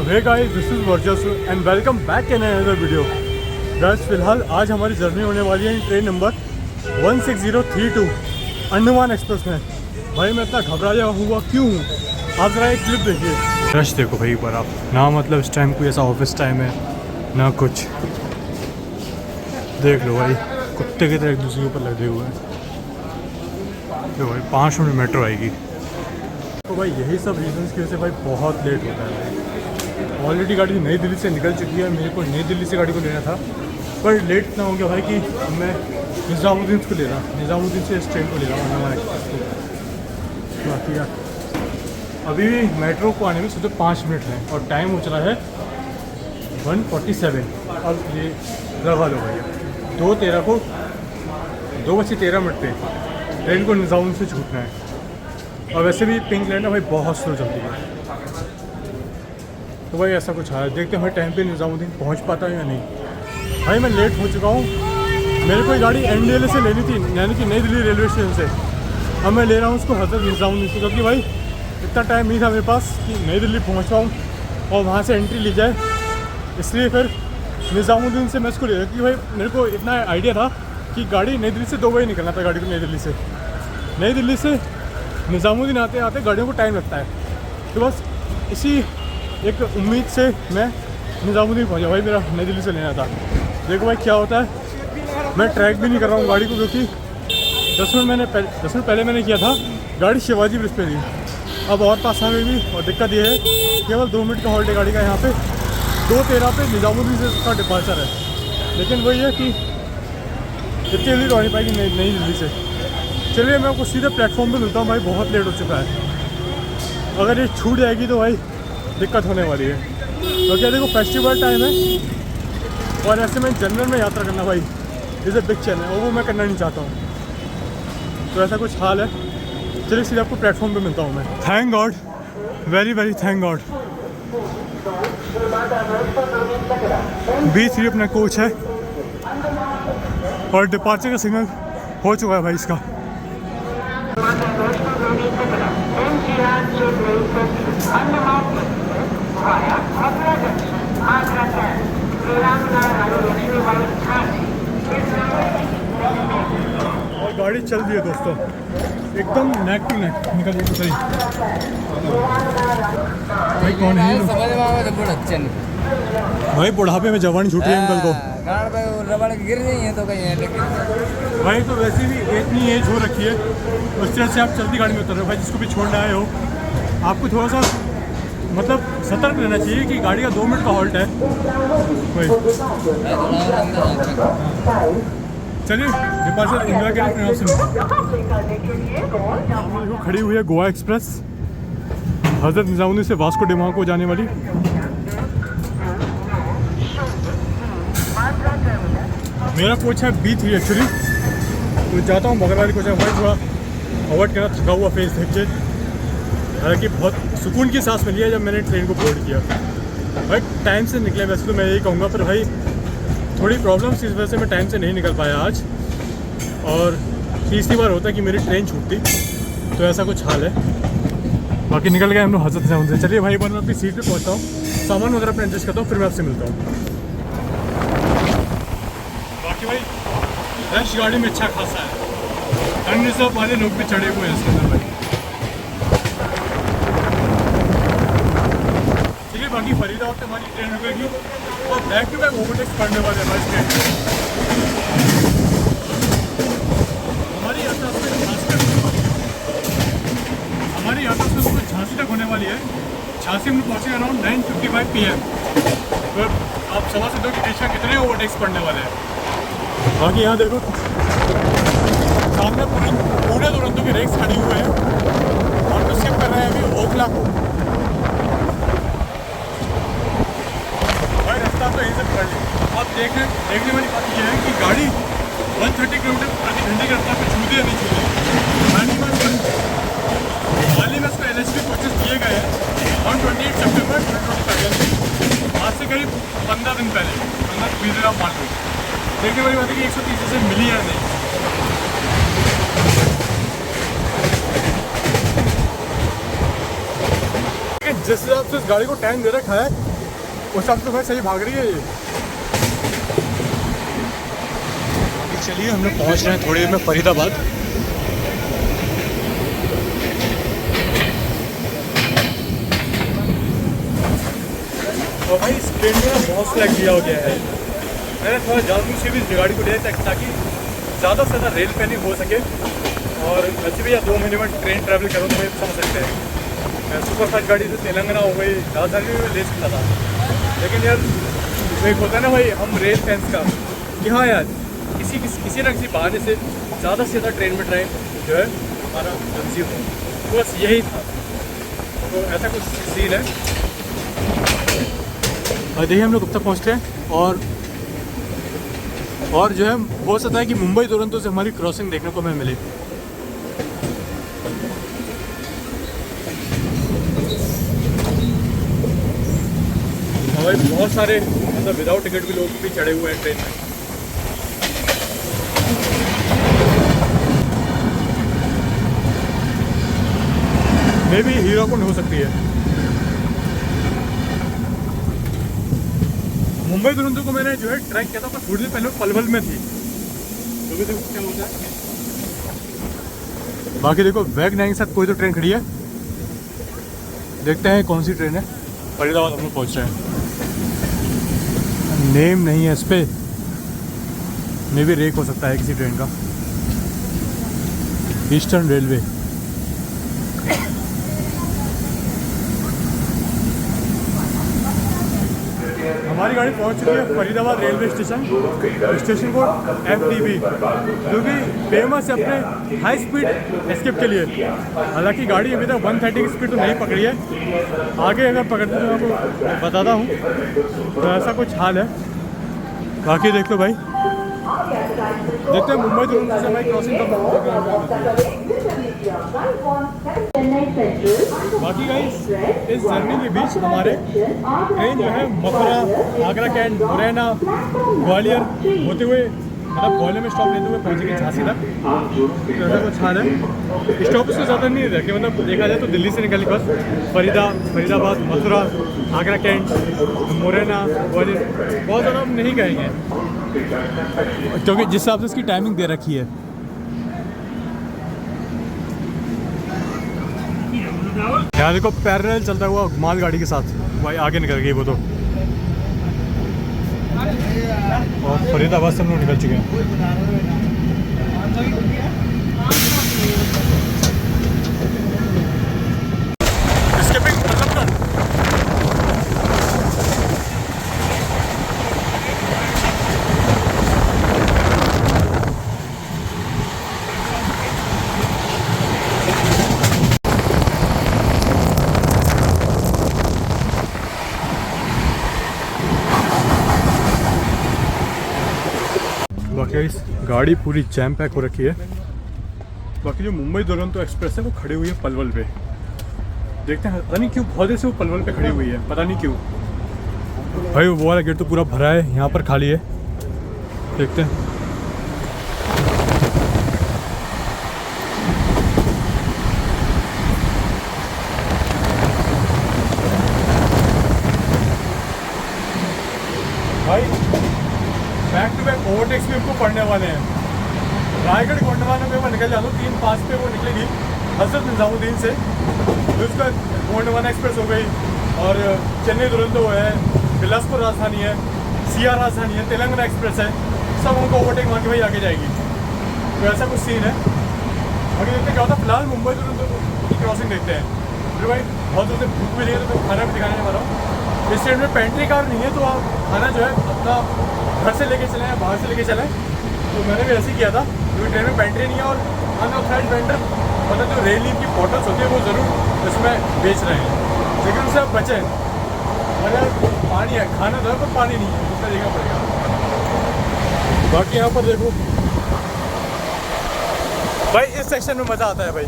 So hey guys, this is Varchas and welcome back in another video. Guys फिलहाल आज हमारी journey होने वाली है ट्रेन नंबर 16032 अंडमान एक्सप्रेस में। भाई मैं इतना घबराया हुआ क्यों हूँ, आप ज़रा एक क्लिप देखिए। रश देखो भाई पर आप ना, मतलब इस टाइम कोई ऐसा ऑफिस टाइम है ना कुछ। देख लो भाई, कुत्ते की तरह एक दूसरे के ऊपर लगे हुए हैं। तो भाई 5 मिनट मेट्रो आएगी। तो भाई यही सब रीजंस की वजह से भाई बहुत लेट होता है भाई। ऑलरेडी गाड़ी नई दिल्ली से निकल चुकी है, मेरे को नई दिल्ली से गाड़ी को लेना था, पर लेट इतना हो गया भाई कि मैं निज़ामुद्दीन को ले रहा, निज़ामुद्दीन से इस ट्रेन को ले रहा हूँ अंडमान एक्सप्रेस को। बाकी यार अभी मेट्रो को आने में सिर्फ 5 मिनट हैं और टाइम हो चला है 1:47। अब ये लगा लो भाई 2:13 को 2:13 पे ट्रेन को निज़ामुद्दीन से छूटना है। और वैसे भी पिंक लाइन भाई बहुत स्लो चलती है, तो भाई ऐसा कुछ है। देखते हैं भाई टाइम पे निज़ामुद्दीन पहुंच पाता है या नहीं। भाई मैं लेट हो चुका हूँ, मेरे को गाड़ी NDLA से लेनी थी, यानी कि नई दिल्ली रेलवे स्टेशन से। अब मैं ले रहा हूँ उसको हज़रत निज़ामुद्दीन से, क्योंकि भाई इतना टाइम नहीं था मेरे पास कि नई दिल्ली पहुँच पाऊँ और वहाँ से एंट्री ली जाए। इसलिए फिर निज़ामुद्दीन से मैं उसको ले रहा, क्योंकि भाई मेरे को इतना आइडिया था कि गाड़ी नई दिल्ली से 2 बजे निकलना था। गाड़ी को नई दिल्ली से निज़ामुद्दीन आते आते गाड़ियों को टाइम लगता है, तो बस इसी एक उम्मीद से मैं निज़ामुद्दीन पहुंचा। भाई मेरा नई दिल्ली से लेना था। देखो भाई क्या होता है, मैं ट्रैक भी नहीं कर रहा हूँ गाड़ी को, क्योंकि 10 मिनट पहले मैंने किया था गाड़ी शिवाजी ब्रिज पे थी। अब और पास आ गई भी, और दिक्कत ये है केवल 2 मिनट का हॉल्ट है गाड़ी का। यहाँ पे 2:13 पे निज़ामुद्दीन से उसका डिपार्चर है, लेकिन वही है कि इतनी जल्दी तो आ नहीं पाएगी नई दिल्ली से। चलिए मैं आपको सीधे प्लेटफॉर्म पे मिलता हूँ। भाई बहुत लेट हो चुका है, अगर ये छूट जाएगी तो भाई दिक्कत होने वाली है। तो क्या देखो फेस्टिवल टाइम है और ऐसे में जनरल में यात्रा करना भाई इज़ अ बिग चैलेंज, और वो मैं करना नहीं चाहता हूँ। तो ऐसा कुछ हाल है। चलिए सीधे आपको प्लेटफॉर्म पे मिलता हूँ मैं। Thank God, very very thank God. B3 अपना कोच है और डिपार्चर का सिग्नल हो चुका है भाई इसका। और गाड़ी चल रही है दोस्तों, एकदम नेक टू नेक निकल रही सही। भाई कौन है भाई, बुढ़ापे में जवानी छूटी है अंकल को। गिर रही है तो कहीं है, लेकिन भाई तो वैसे भी इतनी एज हो रखी है, उस तरह से आप चलती गाड़ी में उतर रहे हो भाई। जिसको भी छोड़ने आए हो आपको थोड़ा सा मतलब सतर्क रहना चाहिए कि गाड़ी का 2 मिनट का हॉल्ट है भाई। चलिए डिपार्चर इंजॉय करें अपने आप से। खड़ी हुई है गोवा एक्सप्रेस हज़रत निज़ामुद्दीन से वास्को डिमा को जाने वाली। मेरा कोच है B3 एक्चुअली, तो जाता हूँ बगल वाली कोच है। भाई थोड़ा अवॉइड करना, थका हुआ फेस देख के। हालांकि बहुत सुकून की सांस मिली है जब मैंने ट्रेन को बोर्ड किया। भाई टाइम से निकले वैसे तो मैं यही कहूँगा, पर भाई थोड़ी प्रॉब्लम्स इस वजह से मैं टाइम से नहीं निकल पाया आज, और तीसरी बार होता है कि मेरी ट्रेन छूटती, तो ऐसा कुछ हाल है। बाकी निकल गए हम लोग हज़रत निज़ामुद्दीन से। चलिए भाई मैं अपनी सीट पे पहुँचता हूँ, सामान वगैरह अपना एडजस्ट करता हूँ, फिर मैं आपसे मिलता हूँ। बाकी भाई रश गाड़ी में अच्छा खासा है, अनरिजर्व वाले लोग भी चढ़े हुए हैं इसके अंदर भाई। ठीक है, बाकी फरीदाबाद से हमारी ट्रेन रुकेगी और बैक टू बैक ओवरटेक करने वाले हैं हमारी ट्रेन। हमारी यात्रा सुबह झांसी तक होने वाली है। झांसी में पहुँचेंगे अराउंड 9:55 PM। तो आप समझ सकते हो कि देश में कितने ओवरटेक्स पड़ने वाले हैं। बाकी यहाँ देखो सामने पूरे दुरंतों के रेक्स खड़ी हुए हैं और तो शिफ्ट कर रहे हैं अभी ओखला को। भाई रास्ता तो यहीं से पकड़ लिया। अब देखने वाली बात यह है कि गाड़ी 130 किलोमीटर प्रति घंटे के रफ्तार पर छूती या नहीं छूती। हाल ही में इसको LHP कोचेस दिए गए हैं ऑन 28 सितंबर 2025, आज से करीब 15 दिन पहले, 15-20 दिन आप मान लो। देखने वाली बात है कि 130 से मिली या नहीं। जिस हिसाब से इस गाड़ी को टाइम दे रखा है उस हिसाब से तो भाई सही भाग रही है ये। चलिए हम लोग पहुँच रहे हैं थोड़ी देर में फरीदाबाद। और भाई इस ट्रेन में बहुत फ्लैग दिया हो गया है। मैंने थोड़ा जानबूझ से भी इस गाड़ी को लिया ताकि ज़्यादा से ज़्यादा रेल प्लानिंग हो सके। और वैसे भी 2 महीने में ट्रेन ट्रैवल करो तो भाई समझ सकते हैं। सुपर फास्ट गाड़ी से तेलंगाना हो गई, राजधानी में ले सकता था, लेकिन यार एक होता है ना भाई हम रेल फैंस का कि हाँ यार किसी ना किसी बहाने से ज़्यादा ट्रेन में ड्राइव जो है हमारा कंज्यूम हो, तो बस यही था। तो ऐसा कुछ सीन है। और देखिए हम लोग कब तक पहुँचते हैं। और जो है हो सकता है कि मुंबई दुरंतो से हमारी क्रॉसिंग देखने को हमें मिले। भाई बहुत सारे मतलब विदाउट टिकट भी लोग भी चढ़े हुए हैं ट्रेन में। मे भी हीराकुंड हो सकती है। मुंबई दुरंतो को मैंने जो है ट्रैक किया था पर थोड़ी देर पहले पलवल में थी, तो भी देखो क्या होता है। बाकी देखो वैग 9 के साथ कोई तो ट्रेन खड़ी है, देखते हैं कौन सी ट्रेन है। फरीदाबाद हम लोग पहुँच रहे हैं। नेम नहीं है इस पर, मे भी रेक हो सकता है किसी ट्रेन का। Eastern railway. हमारी गाड़ी पहुंच चुकी है फरीदाबाद रेलवे स्टेशन को FDB, जो कि फेमस है अपने हाई स्पीड एस्केप के लिए। हालांकि गाड़ी अभी तक 130 की स्पीड तो नहीं पकड़ी है, आगे अगर पकड़ते तो मैं आपको बताता हूँ। तो ऐसा कुछ हाल है। बाकी देख लो भाई, देखते हैं मुंबई दुरंतो से भाई क्रॉसिंग कब होती है। बाकी गाइस इस जर्नी के बीच हमारे ट्रेन जो है मथुरा, आगरा कैंट, मुरैना, ग्वालियर होते हुए मतलब ग्वालियर में स्टॉप लेते हुए पहुँचेंगे झांसी तक। तो ऐसा कुछ हाल है। स्टॉप उसको ज़्यादा नहीं रखे, मतलब देखा जाए तो दिल्ली से निकली बस फरीदाबाद, मथुरा, आगरा कैंट, मुरैना, ग्वालियर बहुत ज़्यादा हम नहीं कहेंगे, क्योंकि जिस हिसाब से इसकी टाइमिंग दे रखी है। यहाँ देखो पैरेलल चलता हुआ माल गाड़ी के साथ भाई आगे निकल गई वो तो। और फरीदाबाद से हम लोग निकल चुके हैं। बाकी इस गाड़ी पूरी जैम पैक हो रखी है। बाकी जो मुंबई दुरंतो एक्सप्रेस है वो खड़ी हुई है पलवल पे। देखते हैं, पता नहीं क्यों बहुत देर से वो पलवल पे खड़ी हुई है, पता नहीं क्यों। भाई वो वाला गेट तो पूरा भरा है, यहाँ पर खाली है, देखते हैं। भाई बैक टू बैक ओवरटेक्स भी हमको पड़ने वाले हैं। रायगढ़ गोंडवाना पे वो निकल जाता हूँ, 3-5 पे वो निकलेगी हजरत निजामुद्दीन से, तो उसका गोंडवाना एक्सप्रेस हो गई, और चेन्नई दुरंतो है, बिलासपुर राजधानी है, सिया राजधानी है, तेलंगाना एक्सप्रेस है, सब हमको ओवरटेक मार के भाई आगे जाएगी। तो ऐसा कुछ सीन है। आगे देखते क्या होता है। फिलहाल मुंबई दुरंतो की क्रॉसिंग देखते हैं। फिर भाई बहुत दूर से भूख भी नहीं है, तो खाना भी दिखाने वाला हूँ। इस ट्रेन में पेंट्री कार नहीं है, तो आप खाना जो है अपना घर से लेके चलें या बाहर से लेके चलें। तो मैंने भी ऐसे ही किया था, क्योंकि ट्रेन में पेंट्री नहीं है और अनऑथराइज्ड वेंडर मतलब जो रेल लीव की बॉटल्स होती है वो ज़रूर उसमें बेच रहे हैं, लेकिन उससे आप बचें। अगर पानी है, खाना तो है पर पानी नहीं है, उसका देखना पड़ेगा। बाकी यहाँ पर देखो भाई, इस सेक्शन में मज़ा आता है भाई।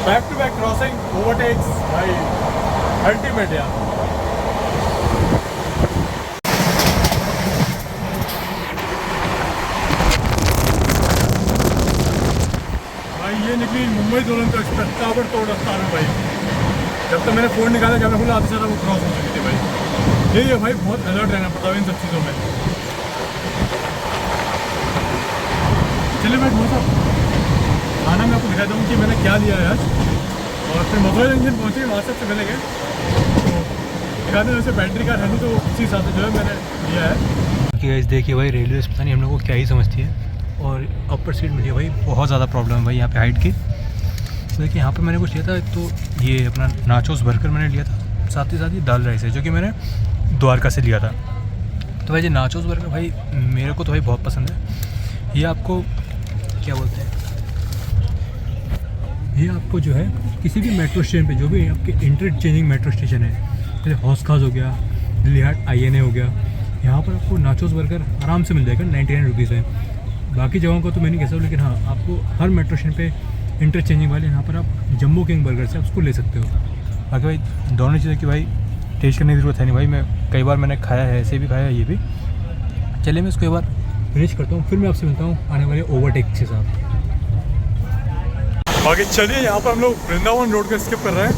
Back to back crossing, overtakes भाई अल्टीमेट यार। भाई ये निकली मुंबई दुरंतो एक्सप्रेस, ताबड़तोड़ रफ्तार में भाई। जब तक मैंने फ़ोन निकाला कैमरा खुला आधे से ज़्यादा वो क्रॉस हो चुकी थी भाई। यही है भाई, बहुत अलर्ट रहना पड़ता है इन सब चीज़ों में। चलिए भाई थोड़ा सा खाना मैं आपको दिखा दूँ कि मैंने क्या लिया है आज। और फिर मथुरा जंक्शन पहुँचे, वहाँ सबसे पहले गए तो दिखाते हैं। वैसे बैटरी का है नहीं तो उसी हिसाब से जो है मैंने लिया है। गाइस देखिए भाई, रेलवे पता नहीं हम लोग को क्या ही समझती है। और अपर सीट मिली है भाई, बहुत ज़्यादा प्रॉब्लम है भाई यहाँ पे हाइट की। तो देखिए यहाँ पे मैंने कुछ लिया था, तो ये अपना नाचोस बर्गर मैंने लिया था, साथ ही दाल राइस है जो कि मैंने द्वारका से लिया था। तो भाई ये नाचोस बर्गर भाई मेरे को तो भाई बहुत पसंद है। ये आपको क्या बोलते हैं, ये आपको जो है किसी भी मेट्रो स्टेशन पे, जो भी आपके इंटरचेंजिंग मेट्रो स्टेशन है, जैसे हौस खास हो गया, दिल्ली हाट INA हो गया, यहाँ पर आपको नाचोस बर्गर आराम से मिल जाएगा 99 रुपीज़ है। बाकी जगहों को तो मैं नहीं कह सकता, लेकिन हाँ आपको हर मेट्रो स्टेशन पे इंटरचेंजिंग वाले यहाँ पर आप जम्बो किंग बर्गर से आप उसको ले सकते हो। बाकी भाई दोनों चीज़ें की भाई टेस्ट करने की ज़रूरत है नहीं भाई, मैं कई बार मैंने खाया है, ऐसे भी खाया है ये भी। चलिए मैं इसको एक बार फिनिश करता हूँ, फिर मैं आपसे मिलता हूँ आने वाले ओवरटेक के साथ। बाकी चलिए यहाँ पर हम लोग वृंदावन रोड का स्किप कर रहे हैं।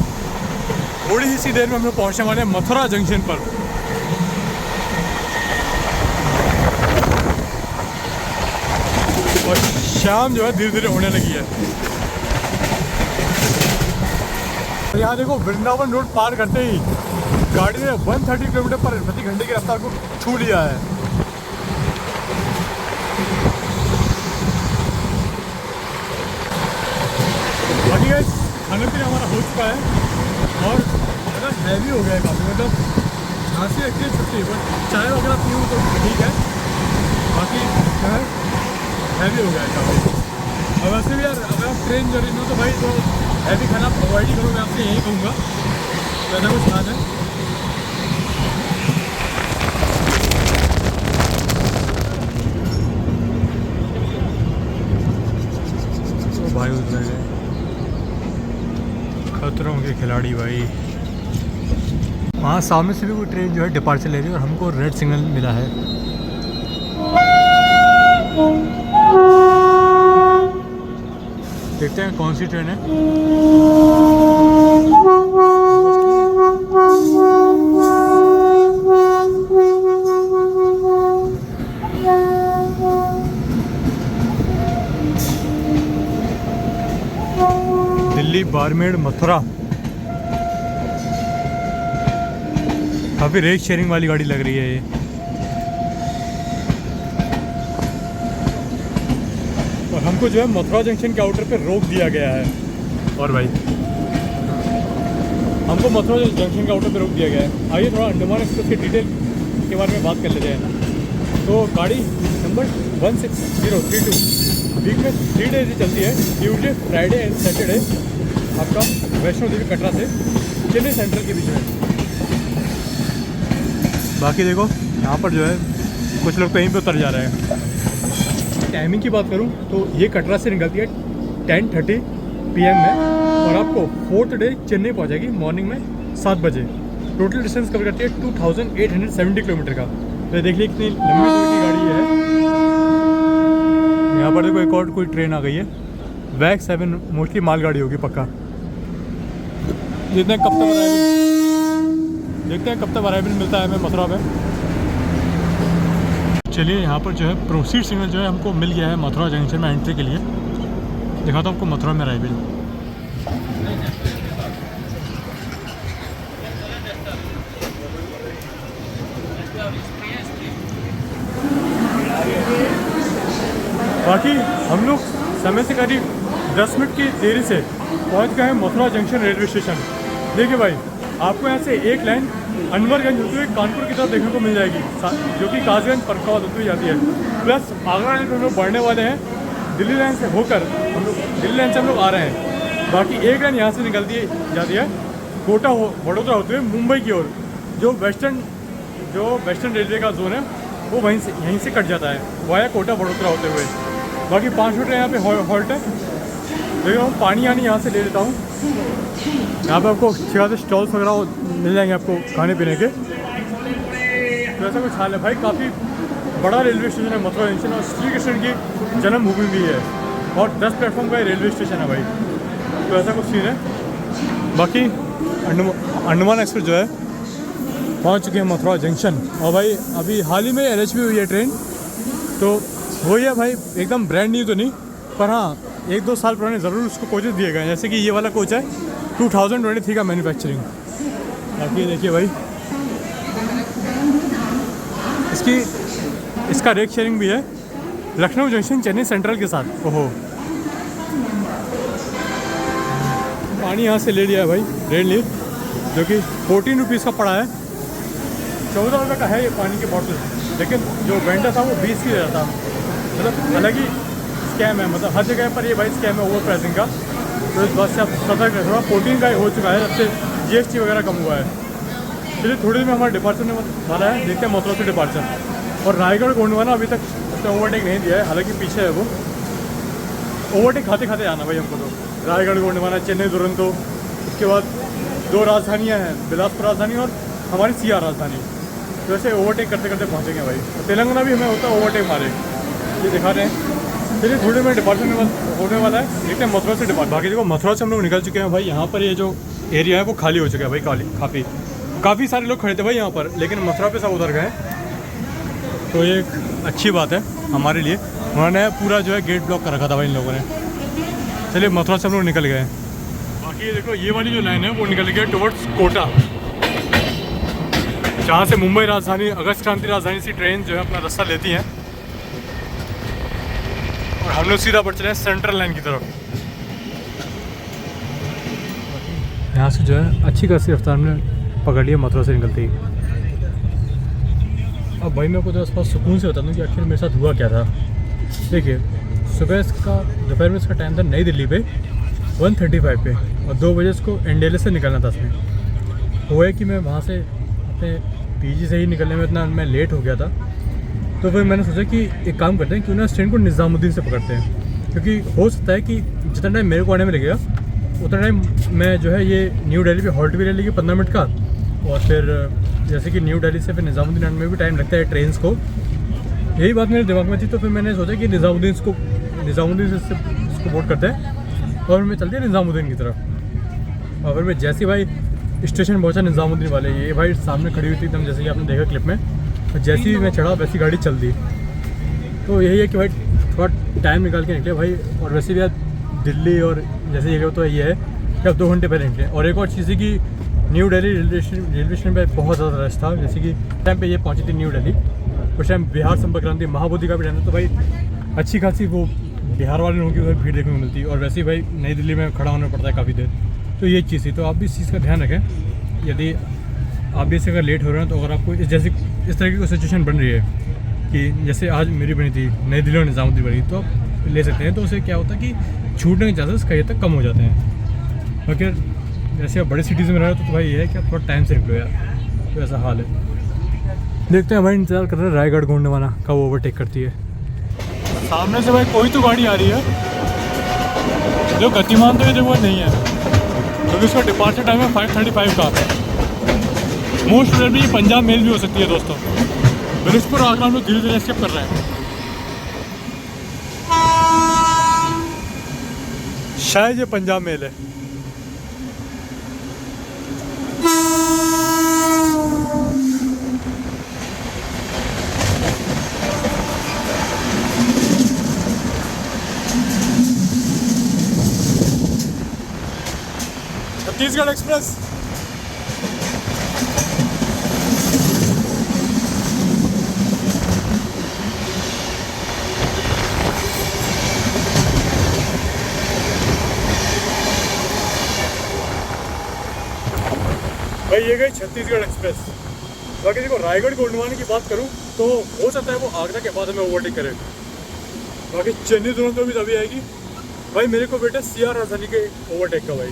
थोड़ी ही सी देर में हम लोग पहुँचने वाले हैं मथुरा जंक्शन पर। और शाम जो है धीरे धीरे होने लगी है। तो यहाँ देखो वृंदावन रोड पार करते ही गाड़ी ने 130 किलोमीटर प्रति घंटे की रफ्तार को छू लिया है। बाकी खाना पीना हमारा हो चुका है और ज़्यादा हैवी हो गया है काफ़ी, मतलब खांसी रखती है छुट्टी, बट चाय वगैरह पीऊँ तो ठीक है, बाकी जो है हैवी हो गया है काफ़ी। और वैसे भी यार अगर आप ट्रेन जर्नी में हो तो भाई तो हैवी खाना अवॉइड ही करो, मैं आपसे यही कहूँगा। ज़्यादा कुछ खाना है तो भाई उतर गए खतरों के खिलाड़ी भाई। वहाँ सामने से भी कोई ट्रेन जो है डिपार्चर ले रही है और हमको रेड सिग्नल मिला है। देखते हैं कौन सी ट्रेन है। दिल्ली बारमेर मथुरा। काफ़ी रेट शेयरिंग वाली गाड़ी लग रही है ये। और हमको जो है मथुरा जंक्शन के आउटर पे रोक दिया गया है। और भाई हमको मथुरा जंक्शन के आउटर पे रोक दिया गया है। आइए थोड़ा अंडमान एक्सप्रेस के डिटेल के बारे में बात कर लेते हैं। तो गाड़ी नंबर 16032 वीक में 3 डेज चलती है, ट्यूजडे फ्राइडे एंड सैटरडे, आपका वैष्णो देवी कटरा से चेन्नई सेंट्रल के बीच में। बाकी देखो यहाँ पर जो है कुछ लोग कहीं पे उतर जा रहे हैं। टाइमिंग की बात करूँ तो ये कटरा से निकलती है 10:30 PM में और आपको 4th डे चेन्नई पहुँचेगी मॉर्निंग में 7 बजे। टोटल डिस्टेंस कवर करती है 2870 किलोमीटर का। तो देख लीजिए कितनी लंबी दूरी की गाड़ी है। यहाँ पर देखो एक और कोई ट्रेन आ गई है, वैग 7, मोस्टली मालगाड़ी होगी पक्का। देखते हैं कब तक अराइवल मिलता है हमें मथुरा में। चलिए यहाँ पर जो है प्रोसीड सिग्नल जो है हमको मिल गया है मथुरा जंक्शन में एंट्री के लिए। दिखाता हूँ आपको मथुरा में अराइवल। बाकी हम लोग समय से करीब 10 मिनट की देरी से पहुँच गए हैं मथुरा जंक्शन रेलवे स्टेशन। देखिए भाई आपको यहाँ से एक लाइन अनवरगंज होते हुए कानपुर की तरफ देखने को मिल जाएगी, जो कि कासगंज फर्रुखाबाद होती हुई जाती है। प्लस आगरा लाइन पर हम लोग बढ़ने वाले हैं, दिल्ली लाइन से होकर हम लोग दिल्ली लाइन से हम लोग आ रहे हैं। बाकी एक लाइन यहाँ से निकलती जाती है कोटा वडोदरा होते हुए मुंबई की ओर। जो वेस्टर्न रेलवे का जोन है वो यहीं से कट जाता है वाया कोटा वडोदरा होते हुए। बाकी 5 मिनट यहाँ पे हॉल्ट है। देखो हम पानी यहाँ से ले लेता हूँ। यहाँ पे आपको अच्छे से स्टॉल्स वगैरह मिल जाएंगे आपको खाने पीने के। तो ऐसा कुछ हाल है भाई, काफ़ी बड़ा रेलवे स्टेशन है मथुरा जंक्शन और श्री कृष्ण की जन्मभूमि भी है और 10 प्लेटफॉर्म का रेलवे स्टेशन है भाई। तो ऐसा कुछ सीन है। बाकी अंडमान एक्सप्रेस जो है पहुंच चुके हैं मथुरा जंक्शन। और भाई अभी हाल ही में LHP हुई है ट्रेन, तो वही है भाई, एकदम ब्रांड न्यू तो नहीं, पर हाँ 1-2 साल पुराने ज़रूर उसको कोचेस दिए गए हैं। जैसे कि ये वाला कोच है 2023 का मैन्युफैक्चरिंग। बाकी देखिए भाई इसका रेक शेयरिंग भी है लखनऊ जंक्शन चेन्नई सेंट्रल के साथ। ओहो, पानी यहाँ से ले लिया है भाई रेड लीफ, जो कि 14 रुपीज़ का पड़ा है। 14 रुपये का है ये पानी की बोतल, लेकिन जो वेंडर था वो 20 की दे रहा था। मतलब अलग ही स्कैम है, मतलब हर जगह पर ये भाई स्कैम है ओवर प्राइसिंग का। तो इस बात से आप सतर्क रहे। थोड़ा 14 का हो चुका है, जब से GST वगैरह कम हुआ है। चलिए थोड़ी देर में हमारा डिपार्चर ने वाला है, देखते हैं मथुरा से डिपार्चर। और रायगढ़ गोंडवाना अभी तक उसने ओवरटेक नहीं दिया है, हालांकि पीछे है वो। ओवरटेक खाते खाते आना भाई हमको तो। रायगढ़ गोंडवाना, चेन्नई दुरंतो, उसके बाद 2 राजधानियाँ हैं, बिलासपुर राजधानी और हमारी CR राजधानी। तो ऐसे ओवरटेक करते करते पहुँचेंगे भाई। तो तेलंगाना भी हमें होता है ओवरटेक मारे, ये दिखा रहे हैं। चलिए थोड़ी में डिपार्चर होने वाला है, देखते हैं मथुरा से डिपार्ट। बाकी देखो मथुरा से हम लोग निकल चुके हैं भाई। यहाँ पर ये जो एरिया है वो खाली हो चुका है भाई, काफ़ी सारे लोग खड़े थे भाई यहाँ पर, लेकिन मथुरा पे सब उधर गए। तो ये एक अच्छी बात है हमारे लिए, उन्होंने पूरा जो है गेट ब्लॉक कर रखा था भाई इन लोगों ने। चलिए मथुरा से हम लोग निकल गए। बाकी ये देखो ये वाली जो लाइन है वो निकल गई टुवर्ड्स कोटा, जहाँ से मुंबई राजधानी, अगस्त क्रांति राजधानी सी ट्रेन जो है अपना रास्ता लेती हैं। और हम लोग सीधा बढ़ चले हैं सेंट्रल लाइन की तरफ। यहाँ से जो है अच्छी खासी रफ्तार में पकड़ लिया मथुरा से निकलते ही। अब भाई मेरे को तो आसपास सुकून से बता दूँ कि आखिर मेरे साथ हुआ क्या था। देखिए सुबह इसका दोपहर में इसका टाइम था नई दिल्ली पे 1:35 पे, और 2 बजे इसको NDLS से निकलना था इसमें। हुआ है कि मैं वहाँ से अपने PG से ही निकलने में इतना मैं लेट हो गया था। तो फिर मैंने सोचा कि एक काम करते हैं, क्यों ना इस ट्रेन को निज़ामुद्दीन से पकड़ते हैं, क्योंकि हो सकता है कि जितना टाइम मेरे को आने में लगेगा उतना टाइम मैं जो है ये न्यू दिल्ली पे हॉल्ट भी ले लेगी 15 मिनट का। और फिर जैसे कि न्यू दिल्ली से फिर निज़ामुद्दीन आने में भी टाइम लगता है ट्रेन्स को, यही बात मेरे दिमाग में थी। तो फिर मैंने सोचा कि निज़ामुद्दीन से इसको बोर्ड करते हैं और मैं चलते हैं निज़ामुद्दीन की तरफ। और फिर मैं जैसे भाई स्टेशन पहुंचा निज़ामुद्दीन वाले, ये भाई सामने खड़ी हुई थी एकदम, जैसे कि आपने देखा क्लिप में। और जैसे ही मैं चढ़ा वैसी गाड़ी चल दी। तो यही है कि भाई थोड़ा टाइम निकाल के निकले भाई। और वैसे भी यार दिल्ली और जैसे ये तो ये है कि अब 2 घंटे पहले निकले। और एक और चीज़ है कि न्यू दिल्ली रेलवे स्टेशन पर बहुत ज़्यादा रश था। जैसे कि टाइम पे ये पहुंची थी न्यू दिल्ली, उस टाइम बिहार संपर्क क्रांति महाबोधि का भी टाइम था। तो भाई अच्छी खासी वो बिहार वाले लोगों की उधर भीड़ देखने को मिलती है। और वैसे ही भाई नई दिल्ली में खड़ा होना पड़ता है काफ़ी देर। तो ये चीज़ थी, तो आप भी इस चीज़ का ध्यान रखें। यदि आप भी इससे अगर लेट हो रहे हैं, तो अगर आपको इस तरह की कोई सिचुएशन बन रही है कि जैसे आज मेरी बनी थी नई दिल्ली और निज़ामुद्दीन बनी, तो आप ले सकते हैं। तो उससे क्या होता है कि छूटने के चांसेस कहीं तक कम हो जाते हैं। बाकी जैसे आप बड़े सिटीज़ में रह रहे हो तो भाई ये है कि आप थोड़ा टाइम से निकलो यार, तो ऐसा हाल है। देखते हैं भाई, इंतज़ार कर रहे हैं रायगढ़ गोंडवाना कब ओवरटेक करती है। सामने से भाई कोई तो गाड़ी आ रही है जो गतिमान तो ये जगह नहीं है, क्योंकि उसका डिपार्चर टाइम है 5:35 का। मोस्ट प्रोबेबली ये पंजाब मेल भी हो सकती है दोस्तों। बिलासपुर आगरा हम लोग धीरे धीरे स्किप कर रहे हैं। शायद ये पंजाब मेल है। छत्तीसगढ़ एक्सप्रेस। भाई ये गई छत्तीसगढ़ एक्सप्रेस। बाकी देखो रायगढ़ गोंडवाना की बात करूं तो हो सकता है वो आगरा के बाद हमें ओवरटेक करे। बाकी चेन्नई दुरंतो भी तभी आएगी भाई। मेरे को बेटा CR राजधानी के ओवरटेक का भाई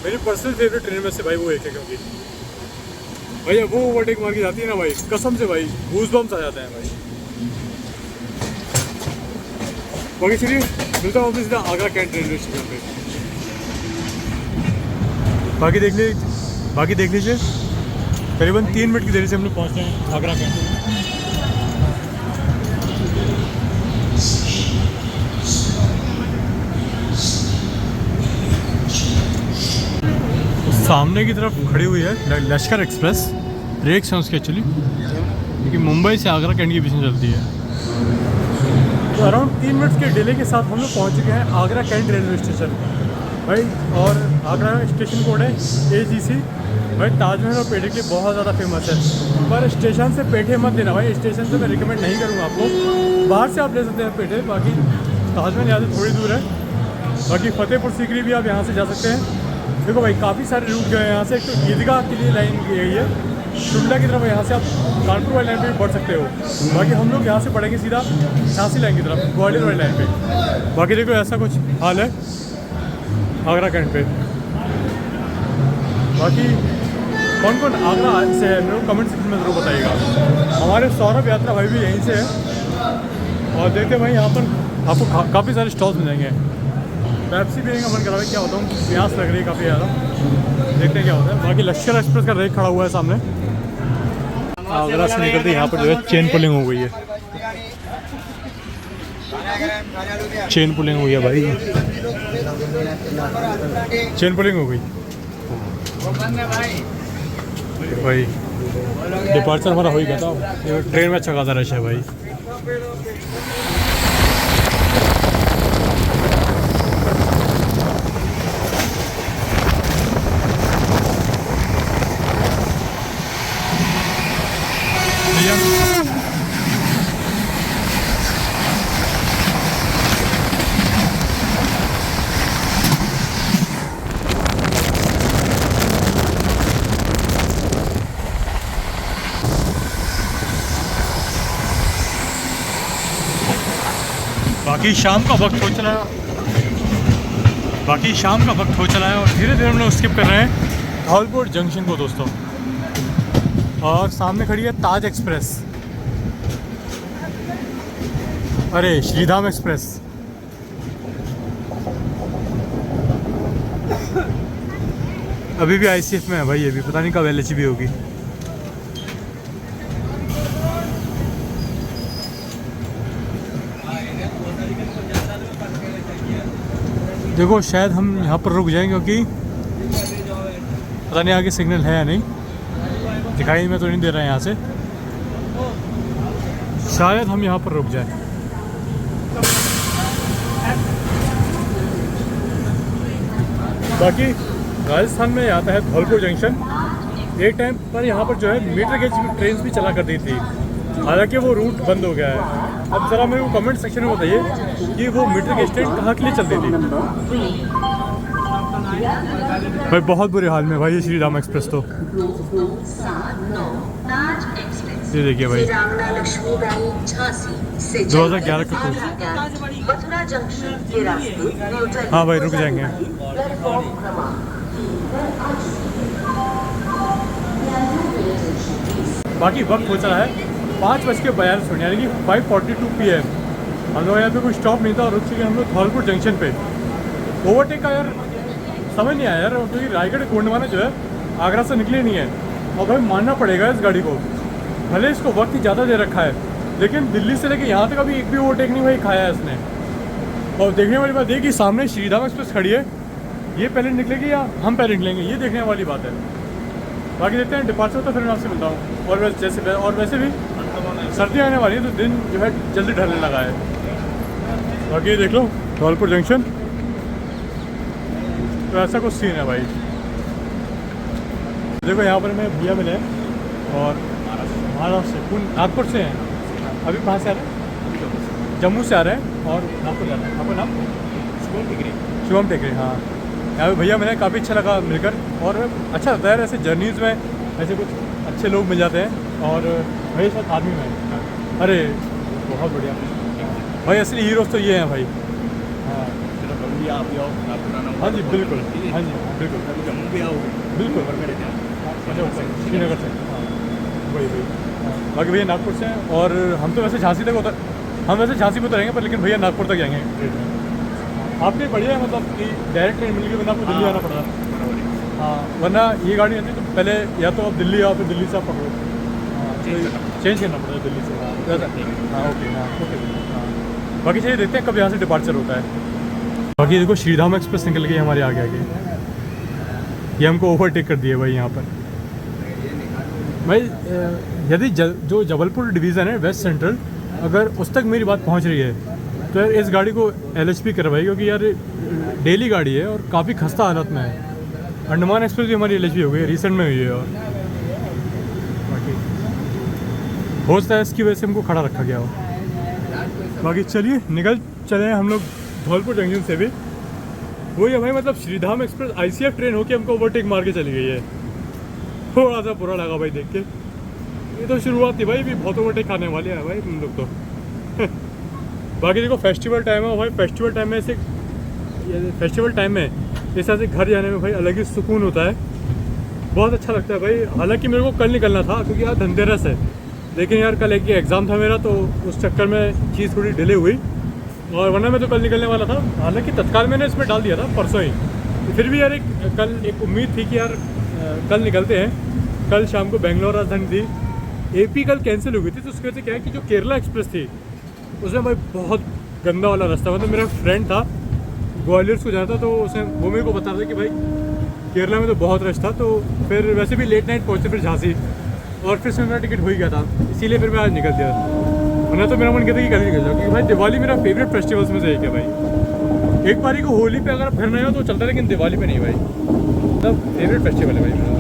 मेरी पर्सनल फेवरेट ट्रेन में से भाई वो एक है, क्योंकि भाई वो ओवरटेक मार के जाती है ना भाई, कसम से भाई गूज़बम्स आ जाते हैं भाई। बाकी चलिए मिलता हूँ सीधा आगरा कैंट रेलवे स्टेशन पे। बाकी देख लीजिए करीबन 3 मिनट की देरी से हम लोग पहुँच रहे हैं आगरा कैंट। सामने की तरफ खड़ी हुई है लश्कर एक्सप्रेस, रेक्स हैं उसके एक्चुअली, क्योंकि मुंबई से आगरा कैंट के बीच में चलती है। तो अराउंड 3 मिनट्स के डिले के साथ हम लोग पहुँच चुके हैं आगरा कैंट रेलवे स्टेशन भाई। और आगरा स्टेशन कोड है AGC भाई। ताजमहल और पेठे के लिए बहुत ज़्यादा फेमस है, पर स्टेशन से पेठे मत लेना भाई, स्टेशन से मैं रिकमेंड नहीं करूँगा आपको। बाहर से आप ले सकते हैं पेठे, बाकी ताजमहल यहाँ से थोड़ी दूर है। बाकी फतेहपुर सीकरी भी आप यहाँ से जा सकते हैं। देखो भाई काफ़ी सारे रूट गए हैं यहाँ से। एक तो ईदगाह के लिए लाइन की गई है, शिमला की तरफ यहाँ से आप कानपुर वाली लाइन पे भी बढ़ सकते हो। बाकी हम लोग यहाँ से बढ़ेंगे सीधा झांसी लाइन की तरफ, ग्वालियर वाली लाइन पे। बाकी देखो ऐसा कुछ हाल है आगरा कैंट पे। बाकी कौन कौन आगरा से है मेरे को कमेंट सेक्शन में ज़रूर बताइएगा। हमारे सौरभ यात्रा भाई भी यहीं से है। और देखते हैं भाई यहाँ पर आपको काफ़ी सारे स्टॉल्स मिल जाएंगे। पेप्सी पीने का मन कर रहा है, क्या होता हूँ, प्यास लग रही है काफ़ी ज़्यादा, देखते हैं क्या होता है। बाकी लश्कर एक्सप्रेस का रेक खड़ा हुआ है सामने। आगरा से निकलते यहाँ पर जो है चेन पुलिंग हो गई है, चेन पुलिंग हुई है भाई, चेन पुलिंग हो गई भाई। डिपार्चर हमारा हो ही गया था, ट्रेन में अच्छा खासा रश है भाई। बाकी शाम का वक्त हो चला है, और धीरे धीरे हम लोग स्किप कर रहे हैं धौलपुर जंक्शन को दोस्तों। और सामने खड़ी है ताज एक्सप्रेस, अरे श्रीधाम एक्सप्रेस। अभी भी ICF में है भाई, अभी पता नहीं कब LHB होगी। देखो शायद हम यहाँ पर रुक जाएं, क्योंकि पता नहीं आगे सिग्नल है या नहीं, दिखाई में तो नहीं दे रहा है यहाँ से। शायद हम यहाँ पर रुक जाएं। बाकी राजस्थान में आता है धौलपुर जंक्शन। एक टाइम पर यहाँ पर जो है मीटर गेज ट्रेन भी चला करती थी, हालांकि वो रूट बंद हो गया है। अब ज़रा मेरे को कमेंट सेक्शन में बताइए कि वो मीटर गेज ट्रेन कहाँ के लिए चलती थी भाई। बहुत बुरे हाल में भाई ये श्रीराम एक्सप्रेस तो। ये देखिए भाई 2011 का कुछ। हाँ भाई रुक जाएंगे। बाकी वक्त हो चला है 5:42 यानी कि 5:42 PM। हम लोग यहाँ पे कोई स्टॉप नहीं था और रुक चुके हम लोग धौलपुर जंक्शन पे। ओवरटेक का यार समझ नहीं आया यार, क्योंकि रायगढ़ गोंडवाना जो है आगरा से निकले नहीं है। और भाई मानना पड़ेगा इस गाड़ी को, भले इसको वक्त ही ज़्यादा दे रखा है, लेकिन दिल्ली से लेके यहाँ तक अभी एक भी ओवरटेक नहीं भाई खाया है इसने। और देखने वाली बात ये कि सामने श्रीधाम एक्सप्रेस खड़ी है, ये पहले निकलेगी या हम पहले निकलेंगे, ये देखने वाली बात है। बाकी देखते हैं डिपार्चर तो फिर मैं आपसे मिलता हूँ। और वैसे भी सर्दी आने वाली है तो दिन जो है जल्दी ढलने लगा है। बाकी देख लो धौलपुर जंक्शन, तो ऐसा कुछ सीन है भाई। देखो यहाँ पर मैं भैया मिले और महाराष्ट्र से, नागपुर से हैं। अभी कहाँ से आ रहे हैं? जम्मू से आ रहे हैं और नागपुर जा रहे हैं। आपका नाम? शुभम टेकरी। हाँ यहाँ पे भैया मिले, काफ़ी अच्छा लगा मिलकर। और अच्छा लगता है ऐसे जर्नीज़ में, ऐसे कुछ अच्छे लोग मिल जाते हैं। और भाई साथ आदमी में, अरे बहुत बढ़िया भाई, असली हीरोज़ तो ये हैं भाई। हाँ हाँ जी बिल्कुल, हाँ जी बिल्कुल। जम्मू भी आओगे? बिल्कुल श्रीनगर से। हाँ वही वही। बाकी भैया नागपुर से हैं और हम तो वैसे झांसी तक हम वैसे झांसी में उतरेंगे, पर लेकिन भैया नागपुर तक जाएंगे ट्रेन में। आपके बढ़िया है मतलब कि डायरेक्ट ट्रेन मिल गई, वरना आपको दिल्ली आना पड़ रहा। हाँ वरना ये गाड़ी आती तो पहले या तो आप दिल्ली आओ, फिर दिल्ली से आप पकड़ो। चेंज करना पड़ता है दिल्ली से। हाँ ओके। हाँ ओके। हाँ बाकी चलिए देखते हैं कब यहाँ से डिपार्चर होता है। बाकी देखो श्रीधाम एक्सप्रेस निकल गई हमारे आगे आगे। ये हमको ओवरटेक कर दिया भाई यहाँ पर। भाई यदि जो जबलपुर डिवीज़न है वेस्ट सेंट्रल, अगर उस तक मेरी बात पहुँच रही है तो यार इस गाड़ी को LHP करवाई, क्योंकि यार डेली गाड़ी है और काफ़ी खस्ता हालत में है। अंडमान एक्सप्रेस भी हमारी LHP हो गई, रिसेंट में हुई है। और बाकी हो सकता है इसकी वजह से हमको खड़ा रखा गया हो। बाकी चलिए निकल चले हैं हम लोग धौलपुर जंक्शन से भी। वही है भाई, मतलब श्रीधाम एक्सप्रेस ICF ट्रेन होके हमको ओवरटेक मार के चली गई है। थोड़ा सा बुरा लगा भाई देख के। ये तो शुरुआत थी भाई, भी बहुत ओवरटेक खाने वाले हैं भाई तुम लोग तो। बाकी देखो फेस्टिवल टाइम है भाई, फेस्टिवल टाइम में ऐसे फेस्टिवल टाइम में इस तरह से घर जाने में भाई अलग ही सुकून होता है, बहुत अच्छा लगता है भाई। हालांकि मेरे को कल निकलना था क्योंकि यार धनतेरस है, लेकिन यार कल एक एग्ज़ाम था मेरा, तो उस चक्कर में चीज़ थोड़ी डिले हुई, और वरना मैं तो कल निकलने वाला था। हालांकि तत्काल मैंने इसमें डाल दिया था परसों ही, फिर भी यार कल एक उम्मीद थी कि यार कल निकलते हैं। कल शाम को बेंगलोर राजधानी थी, AP कल कैंसिल हो गई थी। तो उसकी वजह से क्या है कि जो केरला एक्सप्रेस थी उसमें भाई बहुत गंदा वाला रास्ता, मतलब मेरा फ्रेंड था ग्वालियर को जाना था, तो उसने वो मेरे को बता रहा था कि भाई केरला में तो बहुत रश था। तो फिर वैसे भी लेट नाइट पहुँचते फिर झांसी, और फिर से मेरा टिकट हो ही गया था, इसीलिए फिर मैं आज निकल गया। वरना तो मेरा मन कहता कि कल निकल जाओ, क्योंकि भाई दिवाली मेरा फेवरेट फेस्टिवल्स में से एक है भाई। एक बारी को होली पे अगर आप घर में हो तो चलता है, लेकिन दिवाली पे नहीं भाई, मतलब फेवरेट फेस्टिवल है भाई मेरा।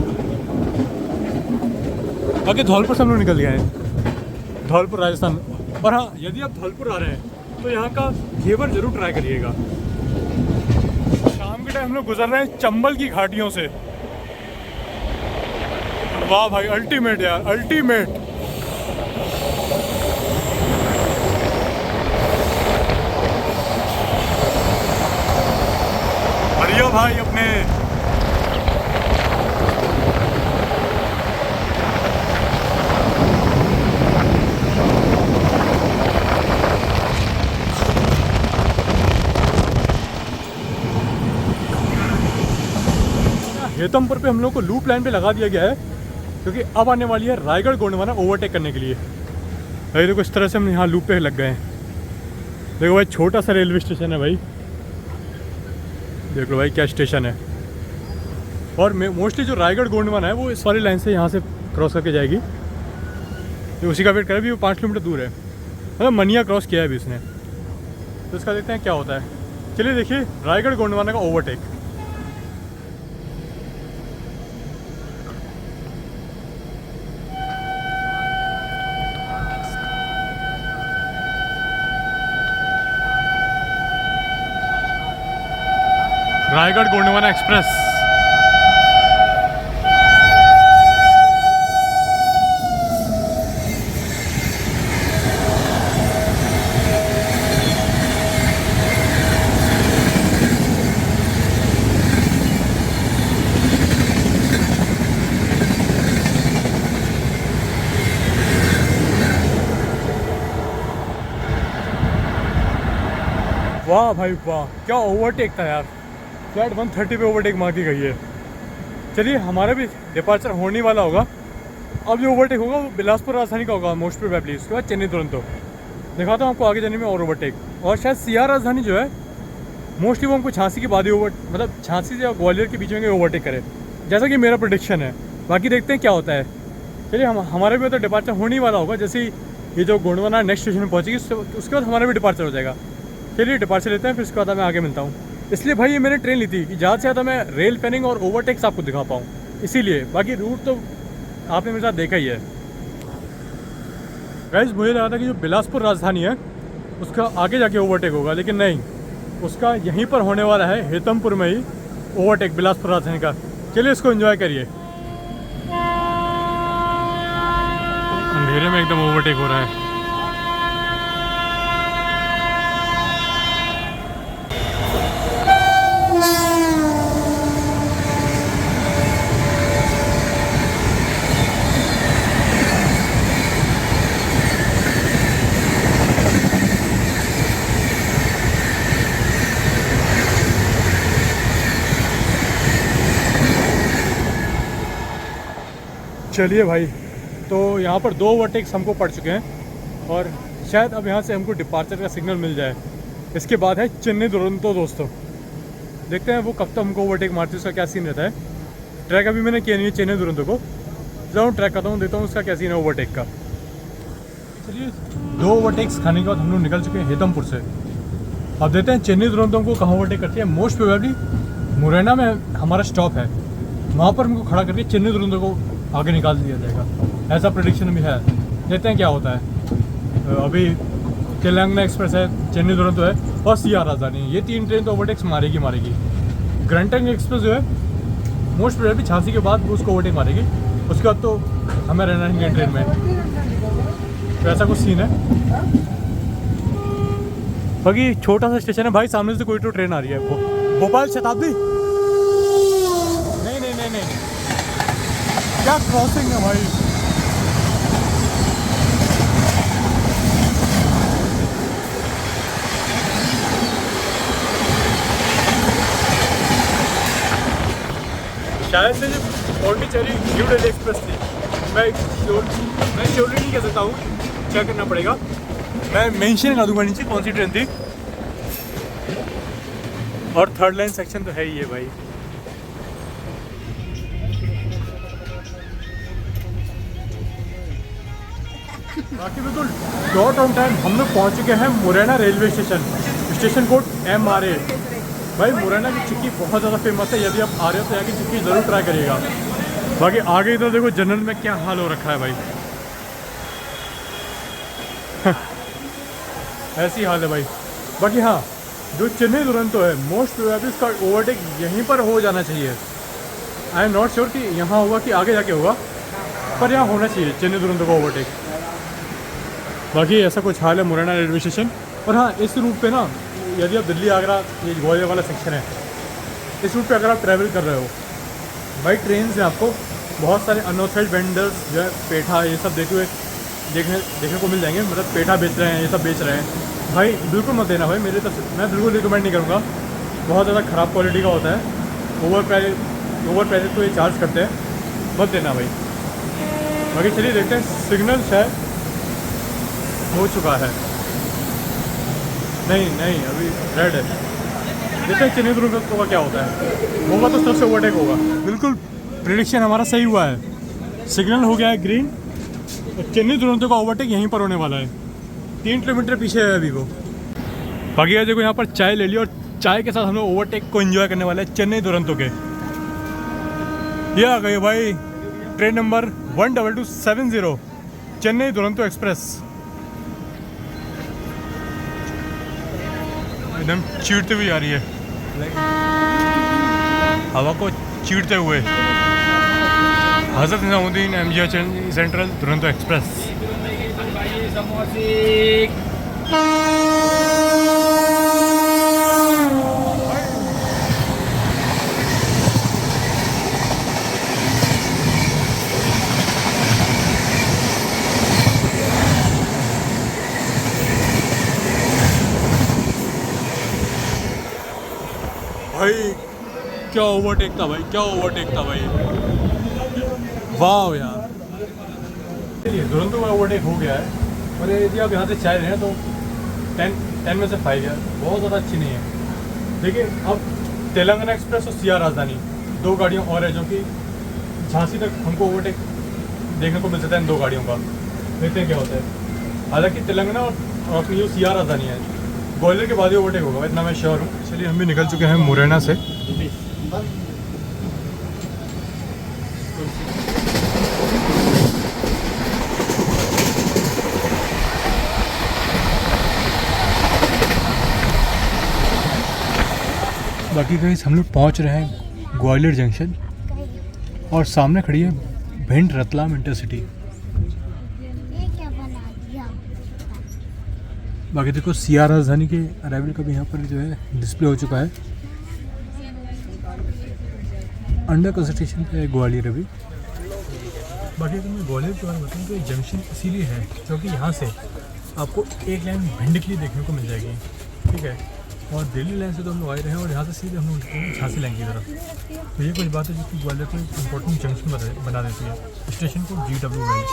बाकी धौलपुर से हम लोग निकल गए हैं, धौलपुर राजस्थान। और हाँ, यदि आप धौलपुर आ रहे हैं तो यहाँ का घेवर जरूर ट्राई करिएगा। शाम के टाइम हम लोग गुजर रहे हैं चंबल की घाटियों से। वाह भाई, अल्टीमेट यार, अल्टीमेट। बढ़िया भाई अपने। हेतमपुर पे हम लोग को लूप लाइन पे लगा दिया गया है, क्योंकि अब आने वाली है रायगढ़ गोंडवाना ओवरटेक करने के लिए। भाई देखो इस तरह से हम यहाँ लूप पे लग गए हैं। देखो भाई छोटा सा रेलवे स्टेशन है भाई, देख लो भाई क्या स्टेशन है। और मोस्टली जो रायगढ़ गोंडवाना है वो इस वाली लाइन से यहाँ से क्रॉस करके जाएगी। तो उसी का वेट करें, अभी वो 5 किलोमीटर दूर है, मतलब मनिया क्रॉस किया है अभी इसने। तो इसका देखते हैं क्या होता है। चलिए देखिए रायगढ़ गोंडवाना का ओवरटेक। रायगढ़ गोंडवाना एक्सप्रेस। वाह भाई वाह, क्या ओवरटेक था यार। फ्लैट 130 पे ओवरटेक मार के गई है। चलिए हमारा भी डिपार्चर होने वाला होगा। अब जो ओवरटेक होगा वो बिलासपुर राजधानी का होगा मोस्ट प्रोबेबली, उसके बाद चेन्नई दुरंतो। दिखाता हूँ आपको आगे जाने में और ओवरटेक। और शायद CR राजधानी जो है मोस्टली वो हमको झांसी के बाद ही मतलब झांसी से ग्वालियर के बीच में ओवरटेक करे, जैसा कि मेरा प्रेडिक्शन है। बाकी देखते हैं क्या होता है। चलिए हमारा भी तो डिपार्चर होने वाला होगा, जैसे ही ये जो गोंडवाना नेक्स्ट स्टेशन में पहुँचेगी उसके बाद हमारा भी डिपार्चर हो जाएगा। चलिए डिपार्चर लेते हैं, फिर उसके बाद मैं आगे मिलता हूँ। इसलिए भाई ये मैंने ट्रेन ली थी कि ज़्यादा से ज़्यादा मैं रेल पैनिंग और ओवरटेक्स आपको दिखा पाऊँ, इसीलिए। बाकी रूट तो आपने मेरे साथ देखा ही है। गाइस मुझे लगा था कि जो बिलासपुर राजधानी है उसका आगे जाके ओवरटेक होगा, लेकिन नहीं, उसका यहीं पर होने वाला है, हेतमपुर में ही ओवरटेक बिलासपुर राजधानी का। चलिए इसको एंजॉय करिए। अंधेरे में एकदम ओवरटेक हो रहा है। चलिए भाई, तो यहाँ पर 2 ओवरटेक्स हमको पड़ चुके हैं, और शायद अब यहाँ से हमको डिपार्चर का सिग्नल मिल जाए। इसके बाद है चेन्नई दुरंतो दोस्तों। देखते हैं वो कब तक हमको ओवरटेक मारती है, उसका क्या सीन रहता है। ट्रैक अभी मैंने किया नहीं है चेन्नई दुरंतो को। जाऊँ ट्रैक करता हूँ, देता हूँ उसका क्या सीन है ओवरटेक का। चलिए 2 ओवरटेक्स खाने के बाद हम लोग निकल चुके हैं हेतमपुर से। अब देते हैं चेन्नई दुरंतो को कहाँ ओवरटेक करती है। मोस्ट प्रोबेबली मुरैना में हमारा स्टॉप है, वहाँ पर हमको खड़ा करके चेन्नई दुरंतो को आगे निकाल दिया जाएगा, ऐसा प्रेडिक्शन भी है। देखते हैं क्या होता है। अभी तेलंगाना एक्सप्रेस है, चेन्नई दुरंतो है और सीआर राजधानी, ये 3 ट्रेन तो ओवरटेक्स मारेगी। ग्रंटन एक्सप्रेस जो है मोस्ट प्रोबेबली झांसी के बाद वो उसको ओवरटेक मारेगी, उसके बाद तो हमें रहना है ट्रेन में। तो ऐसा कुछ सीन है। बाकी छोटा सा स्टेशन है भाई, सामने से कोई तो ट्रेन आ रही है। भोपाल शताब्दी नहीं, क्या क्रॉसिंग है भाई। शायद से जो पौंडीचेरी न्यू दिल्ली एक्सप्रेस थी, मैं श्योरली नहीं कह सकता हूँ, चेक करना पड़ेगा। मैं मेंशन कर दूंगा नीचे कौन सी ट्रेन थी। और 3rd लाइन सेक्शन तो है ही है भाई। बाकी बिल्कुल डॉट ऑन टाइम हम लोग पहुँच चुके हैं Morena railway station code MRA। भाई मुरैना की चिक्की बहुत ज़्यादा फेमस है, यदि आप आ रहे हो तो यहाँ की चिक्की ज़रूर ट्राई करिएगा। बाकी आगे इधर देखो जनरल में क्या हाल हो रखा है भाई। ऐसी हाल है भाई। बाकी हाँ, जो चेन्नई दुरंतो है मोस्ट प्रोबेबली उसका ओवरटेक यहीं पर हो जाना चाहिए। आई एम नॉट श्योर कि यहाँ होगा कि आगे जाके होगा, पर यहाँ होना चाहिए चेन्नई दुरंतो का ओवरटेक। बाकी ऐसा कुछ हाल है मुरैना रेलवे स्टेशन। और हाँ, इस रूट पे ना, यदि आप दिल्ली आगरा ये ग्वालियर वाला सेक्शन है, इस रूट पे अगर आप ट्रैवल कर रहे हो भाई, ट्रेन से आपको बहुत सारे अनऑथराइज्ड वेंडर्स जो है पेठा ये सब देखने को मिल जाएंगे। मतलब पेठा बेच रहे हैं, ये सब बेच रहे हैं भाई, बिल्कुल मत देना भाई। मेरे तरफ मैं बिल्कुल रिकमेंड नहीं करूँगा, बहुत ज़्यादा ख़राब क्वालिटी का होता है। ओवर प्राइस तो ये चार्ज करते हैं, मत देना भाई। बाकी चलिए देखते हैं, सिग्नल शायद हो चुका है। नहीं अभी रेड है। देखते हैं चेन्नई दुरंतो का क्या होता है। होगा तो सबसे ओवरटेक होगा। बिल्कुल प्रेडिक्शन हमारा सही हुआ है, सिग्नल हो गया है ग्रीन और चेन्नई दुरंतो का ओवरटेक यहीं पर होने वाला है। 3 किलोमीटर पीछे है अभी वो। बाकी यार देखो यहाँ पर चाय ले ली और चाय के साथ हम लोग ओवरटेक को एंजॉय करने वाले हैं चेन्नई दुरंतो के। ये आ गई भाई train number 12270 Chennai Duronto express. एकदम चीरते हुए आ रही है, हवा को चीरते हुए। Hazrat Nizamuddin MGR central Duronto express. भाई क्या ओवरटेक था भाई, क्या ओवरटेक था भाई, वाह यार। चलिए दुरंतो का ओवरटेक हो गया है। और यदि आप यहाँ से चाय रहे हैं तो 10 में से 5 है, बहुत ज़्यादा अच्छी नहीं है। देखिए अब तेलंगाना एक्सप्रेस और सीआर राजधानी 2 गाड़ियों और है, जो कि झांसी तक हमको ओवरटेक देखने को मिल सकता है इन 2 गाड़ियों का। देखते हैं क्या होता है। हालांकि तेलंगाना और अपनी जो सीआर राजधानी है ग्वालियर के बाद ही ओवरटेक होगा, इतना मैं श्योर हूँ। चलिए हम भी निकल चुके हैं मुरैना से। बाकी गाइस हम लोग पहुँच रहे हैं ग्वालियर जंक्शन और सामने खड़ी है भिंड रतलाम इंटरसिटी। बाकी देखो सीआर राजधानी के अराइवल का भी यहाँ पर जो है डिस्प्ले हो चुका है। अंडर कंस्ट्रक्शन पे है ग्वालियर अभी। बाकी अगर मैं ग्वालियर के बारे में बताऊँ तो ये जंक्शन इसीलिए है क्योंकि यहाँ से आपको एक लाइन भिंड के लिए देखने को मिल जाएगी, ठीक है। और दिल्ली लाइन से तो हम लोग आए रहे हैं और यहाँ से सीधे हम लोग झांसी लाइन की तरफ। तो ये कुछ बात है जो कि ग्वालियर को एक इम्पोर्टेंट जंक्शन बना देती है। स्टेशन को GW लाइन।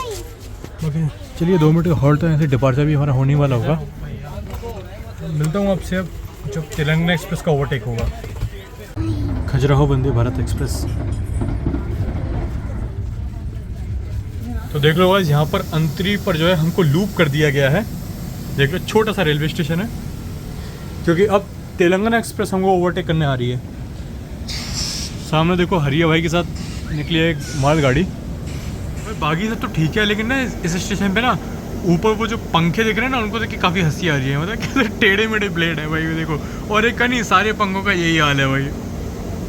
ओके चलिए 2 मिनट का हॉल्ट, तो यहाँ से डिपार्चर भी हमारा होने वाला होगा। मिलता हूँ आपसे अब जब तेलंगाना एक्सप्रेस का ओवरटेक होगा। खजुराहो वंदे भारत एक्सप्रेस। तो देख लो गाइस, यहाँ पर अंतरी पर जो है हमको लूप कर दिया गया है। देख लो छोटा सा रेलवे स्टेशन है, क्योंकि अब तेलंगाना एक्सप्रेस हमको ओवरटेक करने आ रही है। सामने देखो हरिया भाई के साथ निकली है एक माल गाड़ी। बाकी सब तो ठीक है, लेकिन ना इस स्टेशन पे ना ऊपर वो जो पंखे दिख रहे हैं ना, उनको देख के काफ़ी हंसी आ रही है। मतलब कैसे टेढ़े मेढ़े ब्लेड है भाई, देखो। और एक का नहीं, सारे पंखों का यही हाल है भाई,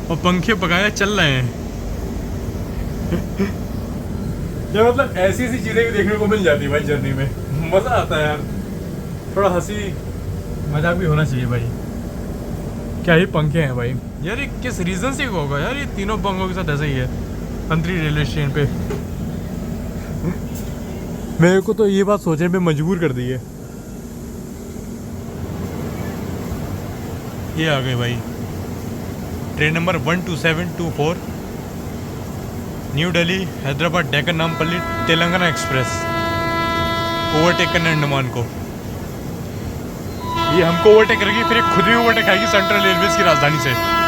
और पंखे बकाया चल रहे हैं। ये मतलब ऐसी ऐसी चीज़ें भी देखने को मिल जाती है भाई जर्नी में, मज़ा आता है यार। थोड़ा हंसी मजाक भी होना चाहिए भाई। क्या ही पंखे हैं भाई यार, ये किस रीज़न से होगा यार, ये तीनों पंखों के साथ ऐसा ही है अंतरी रेलवे स्टेशन पे। मेरे को तो ये बात सोचने पे मजबूर कर दी है। ये आ गए भाई, train number 12724, new Delhi Hyderabad Deccan Nampally Telangana express, overtake करने अंडमान को। ये हमको ओवरटेक करेगी, फिर खुद ही ओवरटेक आएगी सेंट्रल रेलवेज की राजधानी से।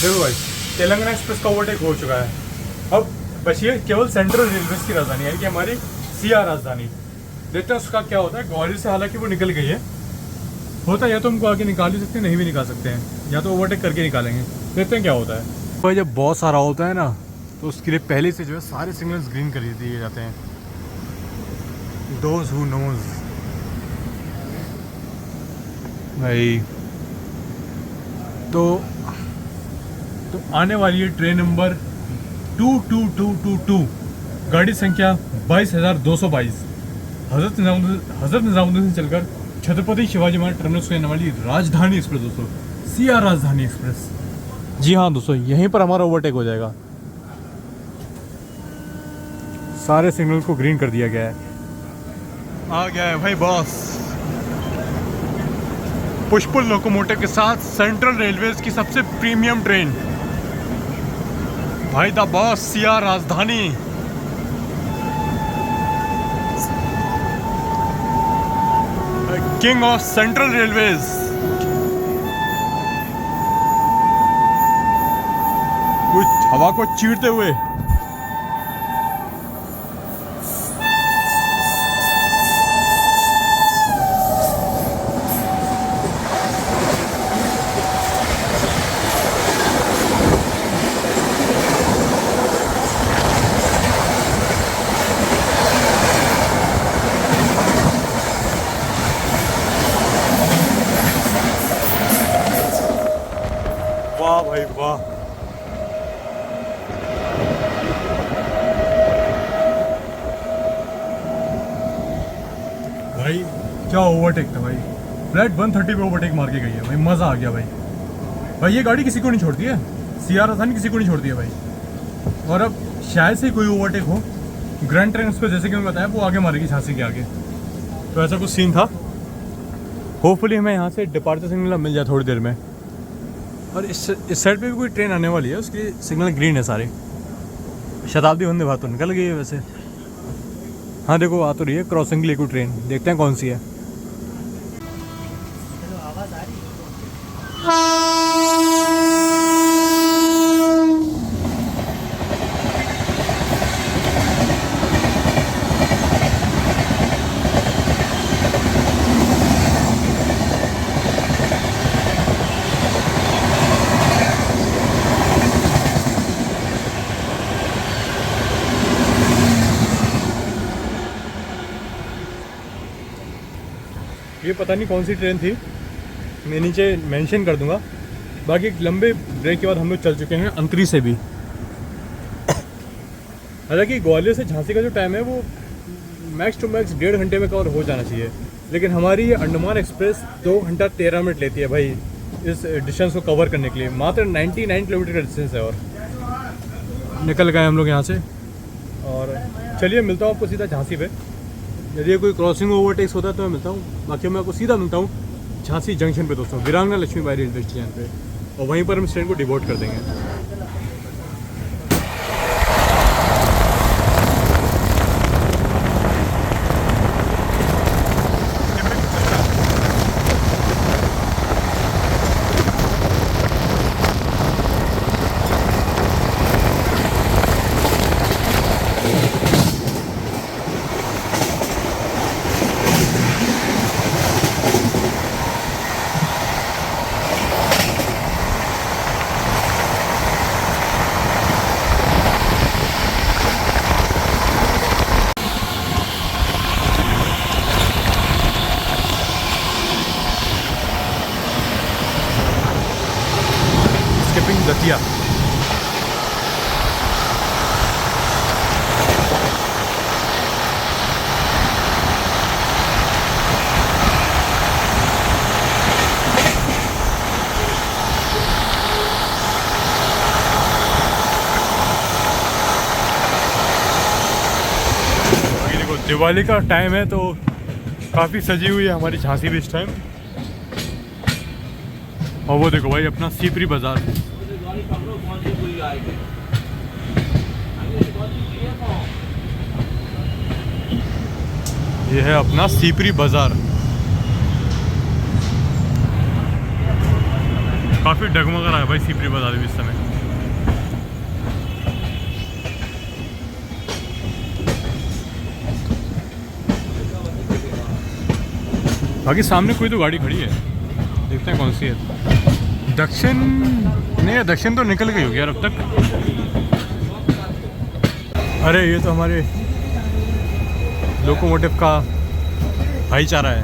देखो भाई, तेलंगाना एक्सप्रेस का ओवरटेक हो चुका है। अब बची है केवल सेंट्रल रेलवे की राजधानी, यानी कि हमारी सीआर राजधानी। देखते हैं उसका क्या होता है। ग्वालियर से हालांकि वो निकल गई है, होता है या तो हमको आगे निकाल ही सकते हैं, नहीं भी निकाल सकते हैं, या तो ओवरटेक करके निकालेंगे। देखते हैं क्या होता है भाई। जब बहुत सारा होता है ना, तो उसके लिए पहले से जो है सारे सिग्नल्स ग्रीन कर दिए जाते हैं। दोज हु नोज भाई। तो आने वाली है ट्रेन नंबर 22222, गाड़ी संख्या 22,222, हजरत निजामुद्दीन से चलकर छत्रपति शिवाजी महाराज टर्मिनस को आने वाली राजधानी एक्सप्रेस दोस्तों, सीआर राजधानी एक्सप्रेस। जी हाँ दोस्तों, यहीं पर हमारा ओवरटेक हो जाएगा। सारे सिग्नल को ग्रीन कर दिया गया है। आ गया है भाई बॉस, पुष्पुल लोकोमोटिव के साथ सेंट्रल रेलवेज की सबसे प्रीमियम ट्रेन भाई, द बॉस सीआर राजधानी। King of central railways. कुछ हवा को चीरते हुए वाह भाई वाह। भाई क्या ओवरटेक था भाई, फ्लैट 130 पे ओवरटेक मार के गई है भाई, मज़ा आ गया भाई। भाई ये गाड़ी किसी को नहीं छोड़ती है, सीआर राजधानी किसी को नहीं छोड़ती है भाई। और अब शायद से कोई ओवरटेक हो, ग्रैंड ट्रेन पे जैसे कि मैं बताया वो आगे मारेगी झांसी के आगे। तो ऐसा कुछ सीन था। होपफुली हमें यहाँ से डिपार्चर सिग्नल मिल जाए थोड़ी देर में। और इस साइड पे भी कोई ट्रेन आने वाली है, उसकी सिग्नल ग्रीन है सारे। शताब्दी वंदे भारत तो निकल गई है वैसे। हाँ देखो आ तो रही है क्रॉसिंग के लिए कोई ट्रेन, देखते हैं कौन सी है। ये पता नहीं कौन सी ट्रेन थी, मैं नीचे मेंशन कर दूंगा। बाकी एक लंबे ब्रेक के बाद हम लोग चल चुके हैं अंतरी से भी। हालांकि ग्वालियर से झांसी का जो टाइम है वो मैक्स टू मैक्स 1.5 घंटे में कवर हो जाना चाहिए। लेकिन हमारी ये अंडमान एक्सप्रेस 2 घंटा 13 मिनट लेती है भाई इस डिस्टेंस को कवर करने के लिए। मात्र 99 किलोमीटर का डिस्टेंस है और निकल गए हम लोग यहाँ से। और चलिए मिलता हूँ आपको सीधा झांसी पे। यदि कोई क्रॉसिंग ओवरटेक्स होता है तो मैं मिलता हूँ, बाकी मैं आपको सीधा मिलता हूँ झांसी जंक्शन पे दोस्तों, वीरांगना लक्ष्मीबाई रेलवे स्टेशन पे, और वहीं पर हम इस ट्रेन को डिबोर्ड कर देंगे। स्किपिंग दतिया। देखो दिवाली का टाइम है तो काफ़ी सजी हुई है हमारी झांसी भी इस टाइम। और वो देखो भाई अपना सीपरी बाज़ार। ये है अपना सीपरी बाज़ार, काफ़ी डगमगा रहा है भाई सीपरी बाज़ार भी इस समय। बाकी सामने कोई तो गाड़ी खड़ी है, देखते हैं कौन सी है। दक्षिण नहीं, दक्षिण तो निकल गई होगी यार अब तक। अरे ये तो हमारे लोकोमोटिव का भाईचारा है,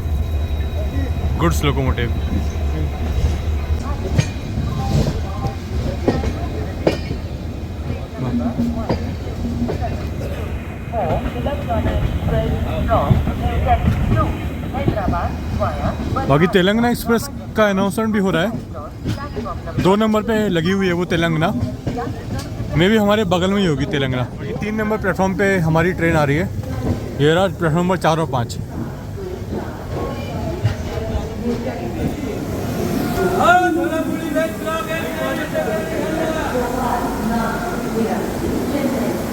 गुड्स लोकोमोटिव। बाकी तेलंगाना एक्सप्रेस का अनाउंसमेंट भी हो रहा है, 2 नंबर पे लगी हुई है वो तेलंगाना में भी, हमारे बगल में ही होगी तेलंगाना। 3 नंबर प्लेटफॉर्म पे हमारी ट्रेन आ रही है, ये रहा प्लेटफॉर्म नंबर 4 और 5।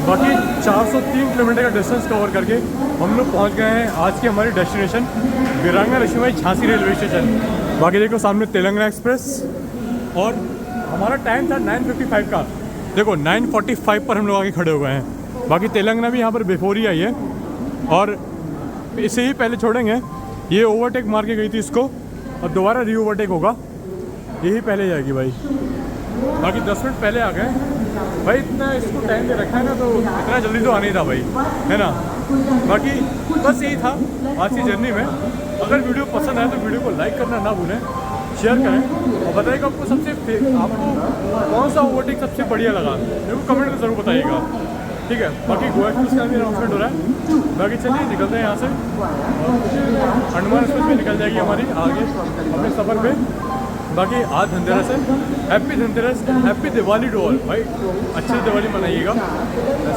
बाकी 403 किलोमीटर का डिस्टेंस कवर करके हम लोग पहुंच गए हैं आज की हमारी डेस्टिनेशन वीरांगना लक्ष्मीबाई झांसी रेलवे स्टेशन। बाकी देखो सामने तेलंगाना एक्सप्रेस, और हमारा टाइम था 9:55 का। देखो 9:45 पर हम लोग आके खड़े हो गए हैं। बाकी तेलंगाना भी यहाँ पर बिफोर ही आई है और इसे ही पहले छोड़ेंगे। ये ओवरटेक मार के गई थी इसको, और दोबारा री ओवरटेक होगा, यही पहले जाएगी भाई। बाकी 10 मिनट पहले आ गए भाई, इतना इसको टाइम दे रखा है ना, तो इतना जल्दी तो आना ही था भाई, है ना। बाकी बस यही था आज की जर्नी में। अगर वीडियो पसंद आए तो वीडियो को लाइक करना ना भूलें, शेयर करें, और बताइएगा आपको कौन सा ओवरटेक सबसे बढ़िया लगा, मेरे को कमेंट में ज़रूर बताइएगा, ठीक है। बाकी गोवा एक्सप्रेस का भी अनाउंसमेंट हो रहा है। बाकी चलिए निकलते हैं यहाँ से, अंडमान एक्सप्रेस में निकल जाएगी हमारी आगे अपने सफ़र पे। बाकी आज धनतेरस है, happy Dhanteras, happy Diwali to all भाई। अच्छे से दिवाली मनाइएगा,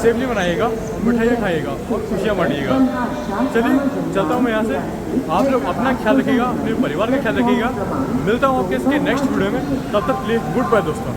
सेफली मनाइएगा, मिठाइयाँ खाइएगा और खुशियाँ बांटिएगा। चलिए चलता हूँ मैं यहाँ से, आप लोग अपना ख्याल रखिएगा, अपने परिवार का ख्याल रखिएगा। मिलता हूँ आपके इसके नेक्स्ट वीडियो में, तब तक के लिए गुड बाय दोस्तों।